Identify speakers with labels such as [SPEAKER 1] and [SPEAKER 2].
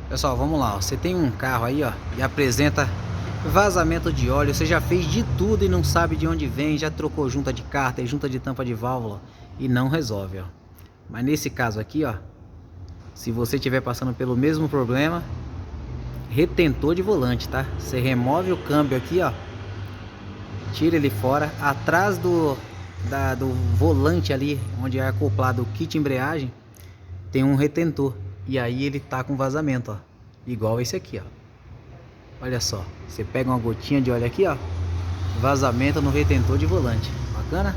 [SPEAKER 1] Pessoal, vamos lá, ó. Você tem um carro aí, ó, e apresenta vazamento de óleo. Você já fez de tudo e não sabe de onde vem, já trocou junta de cárter, junta de tampa de válvula e não resolve, ó. Mas nesse caso aqui, ó, se você estiver passando pelo mesmo problema, retentor de volante, tá? Você remove o câmbio aqui, ó, tira ele fora, atrás do volante ali, onde é acoplado o kit embreagem, tem um retentor. E aí ele tá com vazamento, ó, igual esse aqui, ó. Olha só, você pega uma gotinha de óleo aqui, ó, vazamento no retentor de volante. Bacana?